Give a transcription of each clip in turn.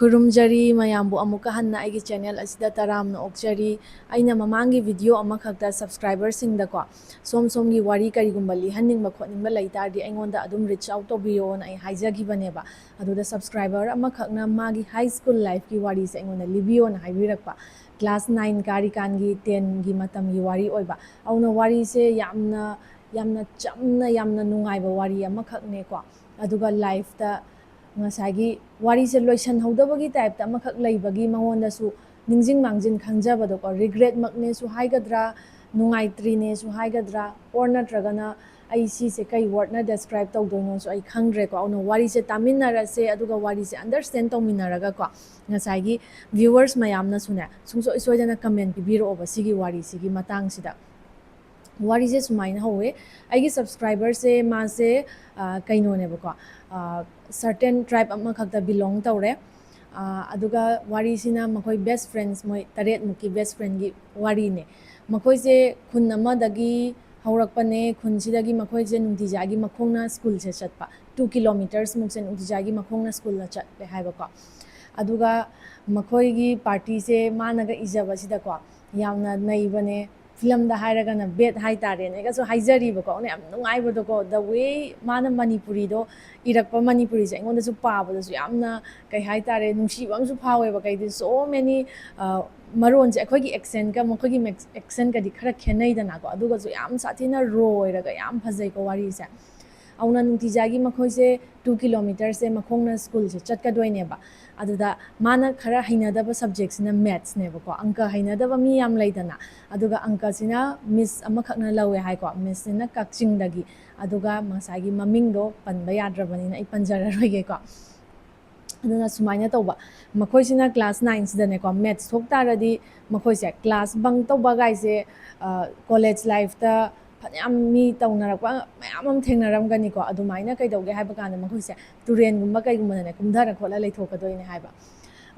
Khurumjari mayambu amuka hanna aigi channel asida taramna okjari aina mamangi video amakhakta subscriber singda ko somgi wari karigumba lihanning ba khotningba laitardi aingonda adum reach out to biyo na ai haijagi baneba aduda subscriber amakhakna magi high school life ki wari se aingonda libiyo na haibirakpa class 9 kari kangi 10 gi matam gi wari oiba auna wari se yamna chamna yamna nungaiba wari amakhakne ko aduga life ta ngasagi wari se loisan hodabagi type ta amakhak leibagi mangonda su ningjing mangjin khangjabado ko regret makne su haigadra nungaitri ne su haigadra or natragana ai si se kai word na describe tawdoino so ai khangre ko ono wari se taminnarasi aduga wari se understand tawminaraga ko ngasagi viewers mayamna sune sungso isoidana comment bibiro oba sigi wari sigi matang sida wari se sumaina howe aigi subscriber se ma se kaino ne bako certain tribe amakhakta belong tawre aduga wari sina makoi best friends moi taret muki best friend gi wari ne makoi se khun amadagi haurakpane khun sidagi makoi se nungtijagi makhongna school se chatpa 2 kilometers muk se nungtijagi makhongna school la chatle haibako aduga makoi gi party se managa ijaba sida ko yamna naibane film da hairaga na bet hai tare ne ga so haijari bako ne am nungai bodo ko the way mana manipuri do irakpa manipuri se ngonda su pa bodo su yamna kai hai tare nungsi bam su phawe ba kai so many maron je khoi gi accent ka mokho gi accent ka di khara khenai da na ko aduga su yam sathina roi raga yam phajai ko wari se auna nungtijagi makhoi se 2 kilometers se makhongna school se chatka doine ba aduda mana khara hainadaba subjects na maths ne bako angka hainadaba mi yam laidana aduga angka sina miss amakhakna lawe hai ko miss na kakching dagi aduga masagi maming do panba yadrabani na ipanjara roige ko aduna sumaina tawba makhoi sina class 9 sida ne ko maths thok taradi makhoi se class bang tawba gai se college life ta phanyam mi tawnarakpa mayam thengnaram gani ko adumaina kai dawge haiba kana makhoi se turen gumba kai gumba ne kumdara khola leithokadoine haiba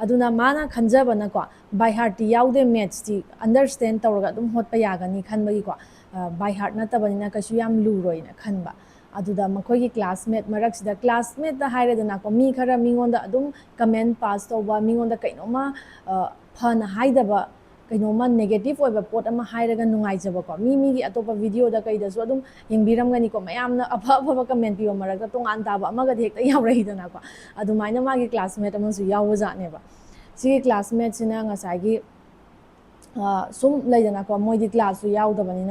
aduna mana khanjaba na ko by heart yaude maths ti understand tawraga dum hotpa yagani khanbagi ko by heart na tabani na kasu yam luroina khanba aduda makhoi gi classmate marak sida classmate da haire dana ko mi khara mingonda adum comment pass tawba mingonda kainoma phana haidaba kainoma negative oiba pot ama hairaga nungaijaba ko mi gi atopa video da kai da so adum yengbiram gani ko mayamna apha comment piwa marakta tongan taba amaga hekta yaurei dana ko adumaina magi classmate amasu yawaja ne ba sigi classmate sina ngasagi sum laidana ko moidi class su yaudabani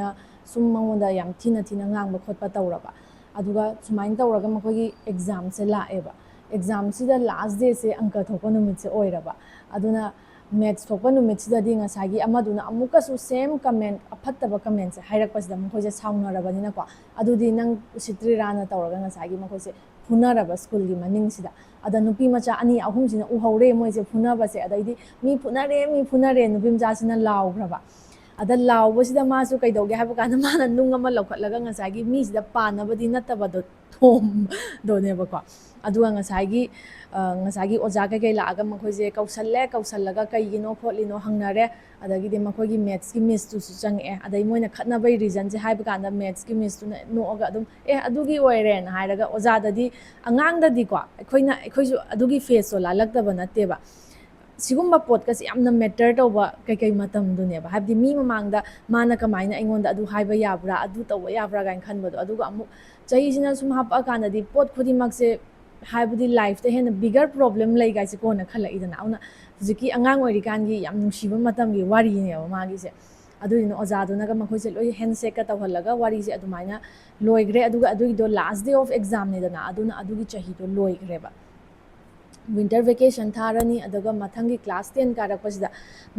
sum mangonda yam thina ngangba khotpa tawraba aduga sumain tawraga makogi exam se laeba exam sida last day se angka thopa numit se oiraba aduna maths thopa numit sida di ngasagi amaduna amuka su same comment aphattaba comment se hairakpa sida makoje saunarabani na ko adudi nang usitri rana tawraga ngasagi makoje phunaraba school gi maning sida ada nupi macha ani ahum sina uhaure moise phunaba se adaidi mi phunare nupi macha sina laugraba ada laubasida masu kaidauge haiba kana mana nungama laukhatlaga ngasagi mi sida panabadi nataba do thom do neba ko aduga ngasagi oja kai laaga makhoje kausallaga kaigino khotlino hangnare adagi de makhogi maths ki miss tu change adai moina khatna bai reason je haiba kana maths ki miss tu noga adum adugi oire na hairaga oja dadi angang dadi ko khoisu adugi face so lalakdaba nateba sigumba podcast yamna matter tawba kai matam duneba habdi mi mamangda mana kamaina aingonda adu haiba yabra adu tawba yabra gain khanbado aduga amu chahisina sum hapa kana di pot khudi makse haibudi life te hen bigger problem lai gai se kona khala idana auna jiki angang ori kan gi yam nungsiba matam gi wari ne ba magi se adu ino oja do naga makhoi se loi handshake ka tawhalaga wari se adumaina loigre aduga adugi do last day of exam ne dana aduna adugi chahi do loigre ba winter vacation tharani adaga mathangi class 10 karakpasida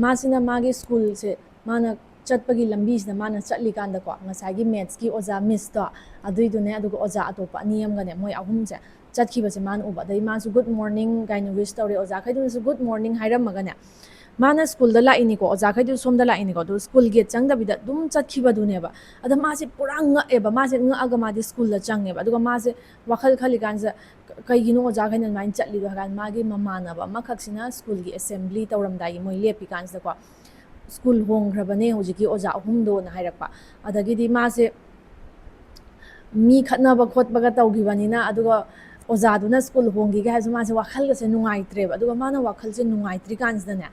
masina magi school se mana chatpagi lambi sida mana chatli kanda ko ngasagi maths ki oja miss to aduidune aduga oja atopa niyam gane moi ahum se chatkiba se man uba dai masu good morning gainu wish tawre oja khaidun su good morning hairam magane mana school da laini ko oja khaidu som da laini ko do school gate changda bida dum chatkiba duneba ada ma se pura nga eba ma se nga aga ma di school da changeba aduga ma se wakhal khali kanza kaigino oja khaina main chatli do hagan magi mamana ba makhaksina school gi assembly tawramdai moi lepi kanza ko school hongrabane hojiki oja ahum do na hairakpa adagi di ma se mi khatna ba khotba ga tawgibani na aduga ꯑꯣꯖꯥꯗꯨꯅ school ꯍꯣꯡꯈꯤꯒꯦ ꯍꯥꯏꯔꯁꯨ ꯃꯥꯁꯦ ꯋꯥꯈꯜꯒꯁꯦ ꯅꯨꯡꯉꯥꯏꯇ꯭ꯔꯦꯕ ꯑꯗꯨꯒ ꯃꯥꯅ ꯋꯥꯈꯜꯁꯦ ꯅꯨꯡꯉꯥꯏꯇ꯭ꯔꯤꯀꯥꯟꯁꯤꯗꯅꯦ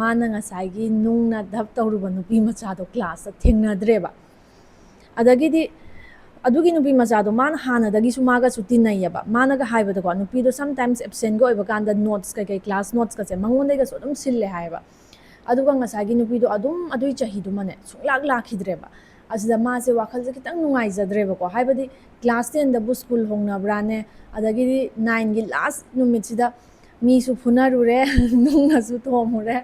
ꯃꯥꯅ ꯉꯁꯥꯏꯒꯤ ꯅꯨꯡꯅ ꯙꯞ ꯇꯧꯔꯨꯕ ꯅꯨꯄꯤ ꯃꯆꯥꯗꯣ ꯀ꯭ꯂꯥꯁꯇ ꯊꯦꯡꯅꯗ꯭ꯔꯦꯕ ꯑꯗꯒꯤꯗꯤ ꯑꯗꯨꯒꯤ ꯅꯨꯄꯤ ꯃꯆꯥꯗꯣ ꯃꯥꯅ ꯍꯥꯟꯅꯗꯒꯤꯁꯨ ꯃꯥꯒꯁꯨ ꯇꯤꯟꯅꯩꯌꯦꯕ ꯃꯥꯅꯒ ꯍꯥꯏꯕꯗꯀꯣ ꯅꯨꯄꯤꯗꯣ ꯁꯝꯇꯥꯏꯝꯁ ꯑꯦꯕꯁꯦꯟꯒ ꯑꯣꯏꯕ ꯀꯥꯟꯗ ꯅꯣꯠꯁ ꯀꯩꯀꯩ ꯀ꯭ꯂꯥꯁ ꯅꯣꯠꯁꯀꯁꯦ ꯃꯉꯣꯟꯗꯒꯤꯁꯨ ꯑꯗꯨꯝ ꯁꯤꯜꯂꯦ ꯍꯥꯏꯌꯦꯕ ꯑꯗꯨꯒ ꯉꯁꯥꯏꯒꯤ ꯅꯨꯄꯤꯗꯣ ꯑꯗꯨꯝ ꯑꯗꯨꯏ ꯆꯍꯤꯗꯨꯃꯅꯦ ꯁꯨꯡꯂꯥꯛ ꯂꯥꯛꯈꯤꯗ꯭ꯔꯦꯕ ꯑꯁꯤꯗ ꯃꯥꯁꯦ ꯋꯥꯈꯜꯁꯦ ꯈꯤꯇꯪ ꯅꯨꯡꯉꯥꯏꯖꯗ꯭ꯔꯦꯕꯀꯣ ꯍꯥꯏꯕꯗꯤ ꯀ꯭ꯂꯥꯁ 10ꯗꯕꯨ ꯁ꯭ꯀꯨल ꯍꯣꯡꯅꯕ꯭ꯔꯥꯅꯦ ꯑꯗꯒꯤꯗꯤ 9ꯒꯤ ꯂꯥꯁ ꯅꯨꯃꯤꯠꯁꯤꯗ ꯃꯤꯁꯨ ꯐꯨꯅꯔꯨꯔꯦ ꯅꯨꯡꯅꯁꯨ ꯊꯣꯝꯃꯨꯔꯦ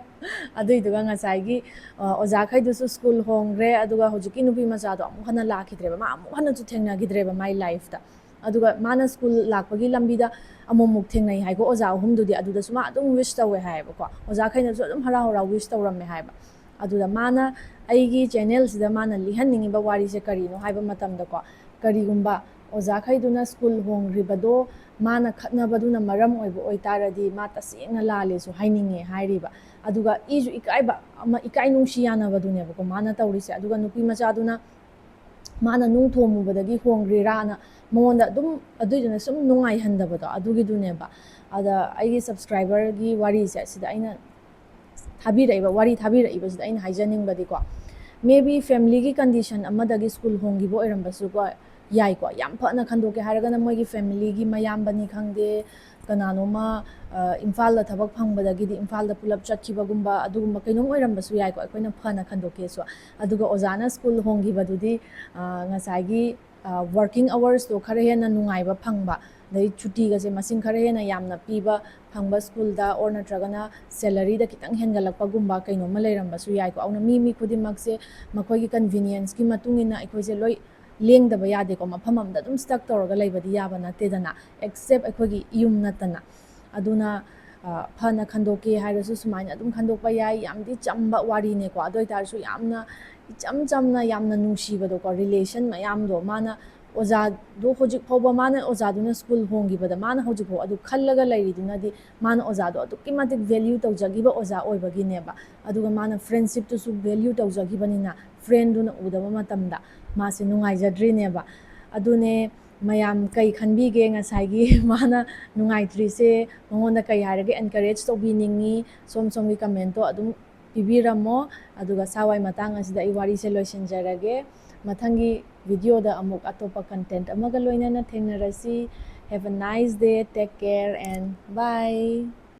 ꯑꯗꯨꯏꯗꯨꯒ ꯉꯁꯥꯏꯒꯤ ꯑꯣꯖꯥꯈꯩꯗꯨꯁꯨ ꯁ꯭ꯀꯨꯜ ꯍꯣꯡꯈ꯭ꯔꯦ ꯑꯗꯨꯒ ꯍꯧꯖꯤꯛꯀꯤ ꯅꯨꯄꯤ ꯃꯆꯥꯗꯣ ꯑꯃꯨꯛ ꯍꯟꯅ ꯂꯥꯛꯈꯤꯗ꯭ꯔꯦꯕ ꯃꯥ ꯑꯃꯨꯛ ꯍꯟꯅꯁꯨ ꯊꯦꯡꯅꯈꯤꯗ꯭ꯔꯦꯕ ꯃꯥꯏ ꯂꯥꯏꯐꯇ ꯑꯗꯨꯒ ꯃꯥꯅ ꯁ꯭ꯀꯨꯜ ꯂꯥꯛꯄꯒꯤ ꯂꯝꯕꯤꯗ ꯑꯃꯨꯛ ꯊꯦꯡꯅꯩ ꯍꯥꯏꯀꯣ ꯑꯣꯖꯥ ꯑꯍꯨꯝꯗꯨꯗꯤ ꯑꯗꯨꯗꯁꯨ ꯃꯥ ꯑꯗꯨꯝ ꯋꯤꯁ ꯇꯧꯋꯦ ꯍꯥꯏꯌꯦꯕꯀꯣ ꯑꯣꯖꯥꯈꯩꯅꯁꯨ ꯑꯗꯨꯝ ꯍꯔꯥꯎ ꯍꯔꯥꯎ ꯋꯤꯁ ꯇꯧꯔꯝꯃꯦ ꯍꯥꯏꯕ ꯑꯗꯨꯗ ꯃꯥꯅ ꯑꯩꯒꯤ ꯆꯦꯅꯦꯜꯁꯤꯗ ꯃꯥꯅ ꯂꯤꯍꯟꯅꯤꯡꯉꯤꯕ ꯋꯥꯔꯤꯁꯦ ꯀꯔꯤꯅꯣ ꯍꯥꯏꯕ ꯃꯇꯝꯗꯀꯣ ꯀꯔꯤꯒꯨꯝꯕ ꯑꯣꯖꯥꯈꯩꯗꯨꯅ ꯁ꯭ꯀꯨꯜ ꯍꯣꯡꯈ꯭ꯔꯤꯕꯗꯣ ꯃꯥꯅ ꯈꯠꯅꯕꯗꯨꯅ ꯃꯔꯝ ꯑꯣꯏꯕ ꯑꯣꯏꯇꯥꯔꯗꯤ ꯃꯥ ꯇꯁꯦꯡꯅ ꯂꯥꯜꯂꯦꯁꯨ ꯍꯥꯏꯅꯤꯡꯉꯦ ꯍꯥꯏꯔꯤꯕ ꯑꯗꯨꯒ ꯏꯁꯨ ꯏꯀꯥꯏꯕ ꯑꯃ ꯏꯀꯥꯏ ꯅꯨꯡꯁꯤ ꯌꯥꯅꯕꯗꯨꯅꯦꯕꯀꯣ ꯃꯥꯅ ꯇꯧꯔꯤꯁꯦ ꯑꯗꯨꯒ ꯅꯨꯄꯤ ꯃꯆꯥꯗꯨꯅ ꯃꯥꯅ ꯅꯨꯡ ꯊꯣꯝꯃꯨꯕꯗꯒꯤ ꯍꯣꯡꯈ꯭ꯔꯤꯔꯥꯅ ꯃꯉꯣꯟꯗ ꯑꯗꯨꯝ ꯑꯗꯨꯏꯗꯨꯅ ꯁꯨꯝ ꯅꯨꯡꯉꯥꯏꯍꯟꯗꯕꯗꯣ ꯑꯗꯨꯒꯤꯗꯨꯅꯦꯕ ꯑꯗ ꯑꯩꯒꯤ ꯁꯕꯁꯀ꯭ꯔꯥꯏꯕꯔꯒꯤ ꯋꯥꯔꯤꯁꯦ ꯁꯤꯗ ꯑꯩꯅ ꯋꯥꯔꯤ ꯊꯥꯕꯤꯔꯛꯏꯕꯁꯤꯗ ꯑꯩꯅ ꯍꯥꯏꯖꯅꯤꯡꯕꯗꯤꯀꯣ ꯃꯦ ꯕꯤ ꯐꯦꯃꯤꯂꯤꯒꯤ ꯀꯟꯗꯤꯁꯟ ꯑꯃꯗꯒꯤ ꯁ꯭ꯀꯨꯜ ꯍꯣꯡꯈꯤꯕ ꯑꯣꯏꯔꯝꯕꯁꯨꯀꯣ ꯌꯥꯏꯀꯣ ꯌꯥꯝ ꯐꯅ ꯈꯟꯗꯣꯛꯀꯦ ꯍꯥꯏꯔꯒꯅ ꯃꯣꯏꯒꯤ ꯐꯦꯃꯤꯂꯤꯒꯤ ꯃꯌꯥꯝꯕꯅꯤ ꯈꯪꯗꯦ ꯀꯅꯥꯅꯣꯃ ꯏꯝꯐꯥꯜꯗ ꯊꯕꯛ ꯐꯪꯕꯗꯒꯤꯗꯤ ꯏꯝꯐꯥꯜꯗ ꯄꯨꯂꯞ ꯆꯠꯈꯤꯕꯒꯨꯝꯕ ꯑꯗꯨꯒꯨꯝꯕ ꯀꯩꯅꯣꯝ ꯑꯣꯏꯔꯝꯕꯁꯨ ꯌꯥꯏꯀꯣ ꯑꯩꯈꯣꯏꯅ ꯐꯅ ꯈꯟꯗꯣꯛꯀꯦꯁꯨ ꯑꯗꯨꯒ ꯑꯣꯖꯥꯅ ꯁ꯭ꯀꯨꯜ ꯍꯣꯡꯈꯤꯕꯗꯨꯗꯤ ꯉꯁꯥꯏꯒꯤ ꯋꯥꯔꯀꯤꯡ ꯑꯋꯔꯁꯇꯣ ꯈꯔ ꯍꯦꯟꯅ ꯅꯨꯡꯉꯥꯏꯕ ꯐꯪꯕ ꯑꯗꯩ ꯁꯨꯇꯤꯒꯁꯦ ꯃꯁꯤꯡ ꯈꯔ ꯍꯦꯟꯅ ꯌꯥꯝꯅ ꯄꯤꯕ ꯐꯪꯕ ꯁ꯭ꯀꯨꯜꯗ ꯑꯣꯔ ꯅꯠꯇ꯭ꯔꯒꯅ ꯁꯦꯂꯔꯤꯗ ꯈꯤꯇꯪ ꯍꯦꯟꯒꯠꯂꯛꯄꯒꯨꯝꯕ ꯀꯩꯅꯣꯝꯃ ꯂꯩꯔꯝꯕꯁꯨ ꯌꯥꯏꯀꯣ ꯑꯗꯨꯅ ꯃꯤ ꯈꯨꯗꯤꯡꯃꯛꯁꯦ ꯃꯈꯣꯏꯒꯤ ꯀꯟꯚꯤꯅꯤꯌꯦꯟꯁꯀꯤ ꯃꯇꯨꯡ ꯏꯟꯅ ꯑꯩꯈꯣꯏꯁꯦ ꯂꯣꯏ ꯂꯦꯡꯗꯕ ꯌꯥꯗꯦꯀꯣ ꯃꯐꯝ ꯑꯃꯗ ꯑꯗꯨꯝ ꯁ꯭ꯇꯛ ꯇꯧꯔꯒ ꯂꯩꯕꯗꯤ ꯌꯥꯕ ꯅꯠꯇꯦꯗꯅ ꯑꯦꯛꯁꯦꯞ ꯑꯩꯈꯣꯏꯒꯤ ꯌꯨꯝ ꯅꯠꯇꯅ ꯑꯗꯨꯅ ꯐꯅ ꯈꯟꯗꯣꯛꯀꯦ ꯍꯥꯏꯔꯁꯨ ꯁꯨꯃꯥꯏꯅ ꯑꯗꯨꯝ ꯈꯟꯗꯣꯛꯄ ꯌꯥꯏ ꯌꯥꯝꯗꯤ ꯆꯝꯕ ꯋꯥꯔꯤꯅꯦꯀꯣ ꯑꯗꯨ ꯑꯣꯏꯇꯥꯔꯁꯨ ꯌꯥꯝꯅ ꯏꯆꯝ ꯆꯝꯅ ꯌꯥꯝꯅ ꯅꯨꯡꯁꯤꯕꯗꯣꯀꯣ ꯔꯤꯂꯦꯁꯟ ꯃꯌꯥꯝꯗꯣ ꯃꯥꯅ ꯑꯣꯖꯥꯗꯣ ꯍꯧꯖꯤꯛ ꯐꯥꯎꯕ ꯃꯥꯅ ꯑꯣꯖꯥꯗꯨꯅ ꯁ꯭ꯀꯨಲ್ ꯍꯣꯡꯈꯤꯕꯗ ꯃꯥꯅ ꯍꯧꯖꯤꯛ ꯐꯥꯎ ꯑꯗꯨ ꯈꯜꯂꯒ ꯂꯩꯔꯤꯗꯨꯅꯗꯤ ꯃꯥꯅ ꯑꯣꯖꯥꯗꯣ ꯑꯗꯨꯛꯀꯤ ꯃꯇꯤꯛ ꯚꯦꯂ꯭ꯌꯨ ꯇꯧꯖꯈꯤꯕ ꯑꯣꯖꯥ ꯑꯣꯏꯕꯒꯤꯅꯦꯕ ꯑꯗꯨꯒ ꯃꯥꯅ ꯐ꯭ꯔꯦꯟꯁꯤꯞꯇꯨꯁꯨ ꯚꯦꯂ꯭ꯌꯨ ꯇꯧꯖꯈꯤꯕꯅꯤna ꯐ꯭ꯔꯦꯟꯗꯨꯅ ꯎꯗꯕ ꯃꯇꯝꯗ ꯃꯥꯁꯦ ꯅꯨꯡꯉꯥꯏꯖꯗ꯭ꯔꯤꯅꯦꯕ ꯑꯗꯨꯅꯦ ꯃꯌꯥꯝ ꯀꯩ ꯈꯟꯕꯤꯒꯦ ꯉꯁꯥꯏꯒꯤ ꯃꯥꯅ ꯅꯨꯡꯉꯥꯏꯇ꯭ꯔꯤꯁꯦ ꯃꯉꯣꯟꯗ ꯀꯩ ꯍꯥꯏꯔꯒ ꯑꯦꯟꯀꯔꯦꯖ ꯇꯧꯕꯤꯅꯤꯡꯉꯤ ꯁꯣꯝꯒꯤ ꯀꯃꯦꯟꯇꯣ ꯑꯗꯨꯝ ꯄꯤꯕꯤꯔꯝꯃꯣ ꯑꯗꯨꯒ ꯁꯥꯋꯥꯏ ꯃꯇꯥꯡ ꯑꯁꯤꯗ ꯑꯩ ꯋꯥꯔꯤꯁꯦ ꯂꯣꯏꯁꯤꯟꯖꯔꯒꯦ ꯃꯊꯪꯒꯤ ꯚꯤꯗꯤꯑꯣꯗ ꯑꯃꯨꯛ ꯑꯇꯣꯞꯄ ꯀꯟꯇꯦꯟꯠ ꯑꯃꯒ ꯂꯣꯏꯅꯅ ꯊꯦꯡꯅꯔꯁꯤ have a nice day take care and by